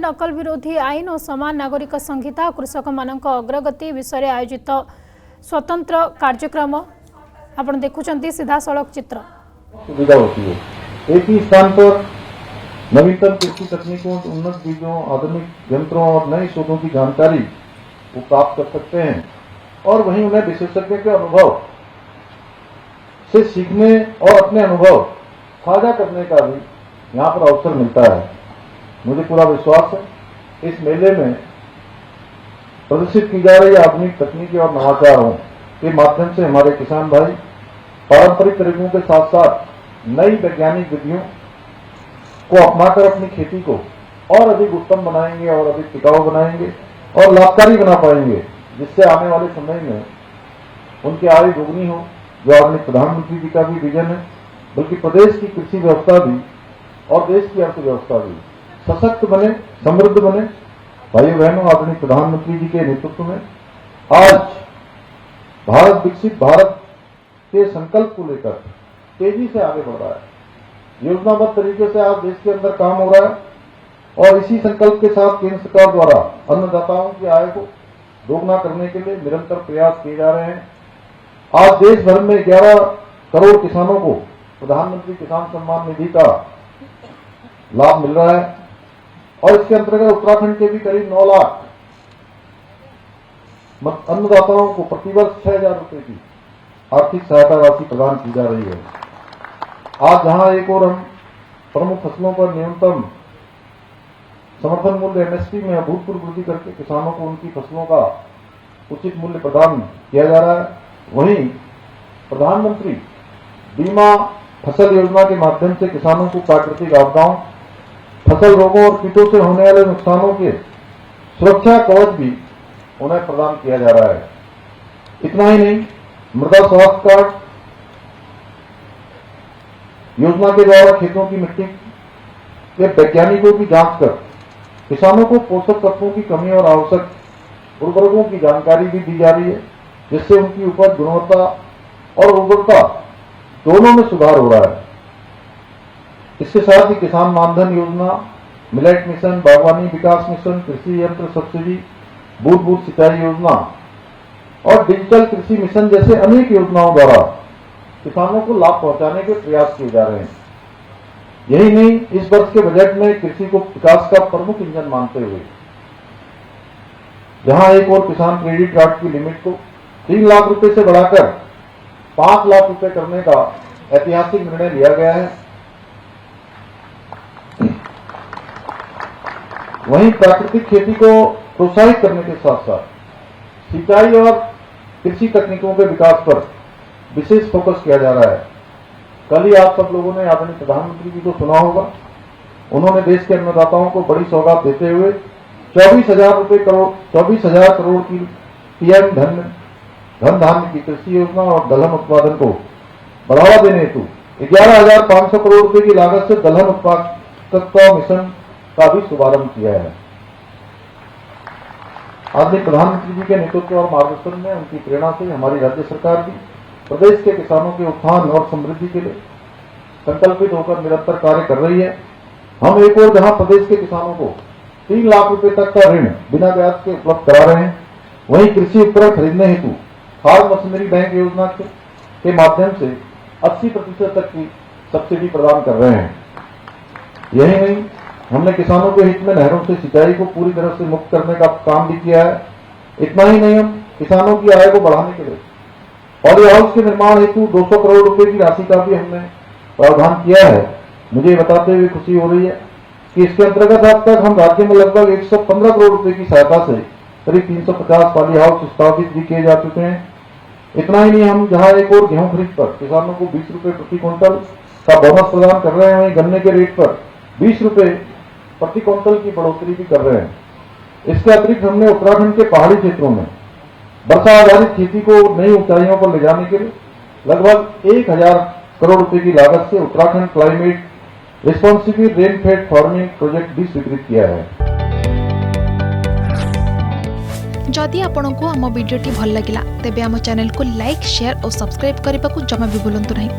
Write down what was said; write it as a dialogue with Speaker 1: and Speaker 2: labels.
Speaker 1: नकल विरोधी आईन और समान नागरिक संहिता कृषक मानक अग्रगति विषय आयोजित स्वतंत्र कार्यक्रम आपण देखुचंती सीधा सड़क चित्र
Speaker 2: सुविधा होती है। एक ही स्थान पर नवीनतम कृषि तकनीकों, उन्नत बीजों, आधुनिक यंत्रों और नए शोधों की जानकारी वो प्राप्त कर सकते हैं और वहीं उन्हें विशेषज्ञ के अनुभव से सीखने और अपने अनुभव साझा करने का भी यहाँ पर अवसर मिलता है। मुझे पूरा विश्वास है इस मेले में प्रदर्शित की जा रही आधुनिक तकनीकी और नवाचारों के माध्यम से हमारे किसान भाई पारंपरिक तरीकों के साथ साथ नई वैज्ञानिक विधियों को अपनाकर अपनी खेती को और अधिक उत्तम बनाएंगे और अधिक टिकाऊ बनाएंगे और लाभकारी बना पाएंगे, जिससे आने वाले समय में उनकी आय दोगुनी हो, जो आदरणीय प्रधानमंत्री जी का भी विजन है, बल्कि प्रदेश की कृषि व्यवस्था भी और देश की अर्थव्यवस्था भी सशक्त बने, समृद्ध बने। भाइयों बहनों, आदरणीय प्रधानमंत्री जी के नेतृत्व में आज भारत विकसित भारत के संकल्प को लेकर तेजी से आगे बढ़ रहा है। योजनाबद्ध तरीके से आज देश के अंदर काम हो रहा है और इसी संकल्प के साथ केंद्र सरकार द्वारा अन्नदाताओं की आय को दोगुना करने के लिए निरंतर प्रयास किए जा रहे हैं। आज देश भर में 11 करोड़ किसानों को प्रधानमंत्री किसान सम्मान निधि का लाभ मिल रहा है और इसके अंतर्गत उत्तराखंड के भी करीब 9 लाख अन्नदाताओं को प्रतिवर्ष 6,000 रुपए की आर्थिक सहायता राशि प्रदान की जा रही है। आज जहां एक और हम प्रमुख फसलों पर न्यूनतम समर्थन मूल्य एमएसपी में अभूतपूर्व वृद्धि करके किसानों को उनकी फसलों का उचित मूल्य प्रदान किया जा रहा है, वहीं प्रधानमंत्री बीमा फसल योजना के माध्यम से किसानों को प्राकृतिक आपदाओं, फसल रोगों और कीटों से होने वाले नुकसानों के सुरक्षा कवच भी उन्हें प्रदान किया जा रहा है। इतना ही नहीं, मृदा स्वास्थ्य कार्ड योजना के द्वारा खेतों की मिट्टी के वैज्ञानिकों की जांच कर किसानों को पोषक तत्वों की कमी और आवश्यक उर्वरकों की जानकारी भी दी जा रही है, जिससे उनकी उपज गुणवत्ता और उर्वरता दोनों में सुधार हो रहा है। इसके साथ ही किसान मानधन योजना, मिलेट मिशन, बागवानी विकास मिशन, कृषि यंत्र सब्सिडी, बूंद बूंद सिंचाई योजना और डिजिटल कृषि मिशन जैसे अनेक योजनाओं द्वारा किसानों को लाभ पहुंचाने के प्रयास किए जा रहे हैं। यही नहीं, इस वर्ष के बजट में कृषि को विकास का प्रमुख इंजन मानते हुए जहां एक और किसान क्रेडिट कार्ड की लिमिट को 3 लाख रुपए से बढ़ाकर 5 लाख रुपए करने का ऐतिहासिक निर्णय लिया गया है। वहीं प्राकृतिक खेती को प्रोत्साहित करने के साथ साथ सिंचाई और कृषि तकनीकों के विकास पर विशेष फोकस किया जा रहा है। कल ही आप सब लोगों ने आदरणीय प्रधानमंत्री जी को सुना होगा, उन्होंने देश के अन्नदाताओं को बड़ी सौगात देते हुए 24,000 करोड़ की पीएम धन धान्य की कृषि योजना और दलहन उत्पादन को बढ़ावा देने हेतु 11,500 करोड़ रुपए की लागत से दलहन उत्पादकता मिशन का भी शुभारंभ किया है। आदरणीय प्रधानमंत्री जी के नेतृत्व और मार्गदर्शन में उनकी प्रेरणा से हमारी राज्य सरकार भी प्रदेश के किसानों के उत्थान और समृद्धि के लिए संकल्पित होकर निरंतर कार्य कर रही है। हम एक और जहां प्रदेश के किसानों को 3 लाख रुपए तक का ऋण बिना ब्याज के उपलब्ध करा रहे हैं, वहीं कृषि उपकरण खरीदने हेतु फार्म मशीनरी बैंक योजना के माध्यम से 80% तक की सब्सिडी प्रदान कर रहे हैं। यही नहीं, हमने किसानों के हित में नहरों से सिंचाई को पूरी तरह से मुक्त करने का काम भी किया है। इतना ही नहीं, हम किसानों की आय को बढ़ाने के लिए पॉली हाउस के निर्माण हेतु 200 करोड़ रुपए की राशि का भी हमने प्रावधान किया है। मुझे बताते हुए खुशी हो रही है कि इसके अंतर्गत अब तक हम राज्य में लगभग 115 करोड़ रुपए की सहायता से करीब 350 पॉली हाउस स्थापित भी किए जा चुके हैं। इतना ही नहीं, हम जहां एक और गेहूं खरीद पर किसानों को 20 रुपए प्रति क्विंटल का बोनस प्रदान कर रहे हैं, वहीं गन्ने के रेट पर 20 रुपए प्रति क्विंटल की बढ़ोतरी भी कर रहे हैं। इसके अतिरिक्त हमने उत्तराखंड के पहाड़ी क्षेत्रों में वर्षा आधारित खेती को नई ऊंचाइयों पर ले जाने के लिए लगभग 1,000 करोड़ रुपए की लागत से Uttarakhand climate responsible rainfed farming project भी स्वीकृत किया है।
Speaker 3: जदि आपंक आम भिडी भल लगा तेब आम चैनल को लाइक, शेयर और सब्सक्राइब करने को जमा भी भूलु नहीं।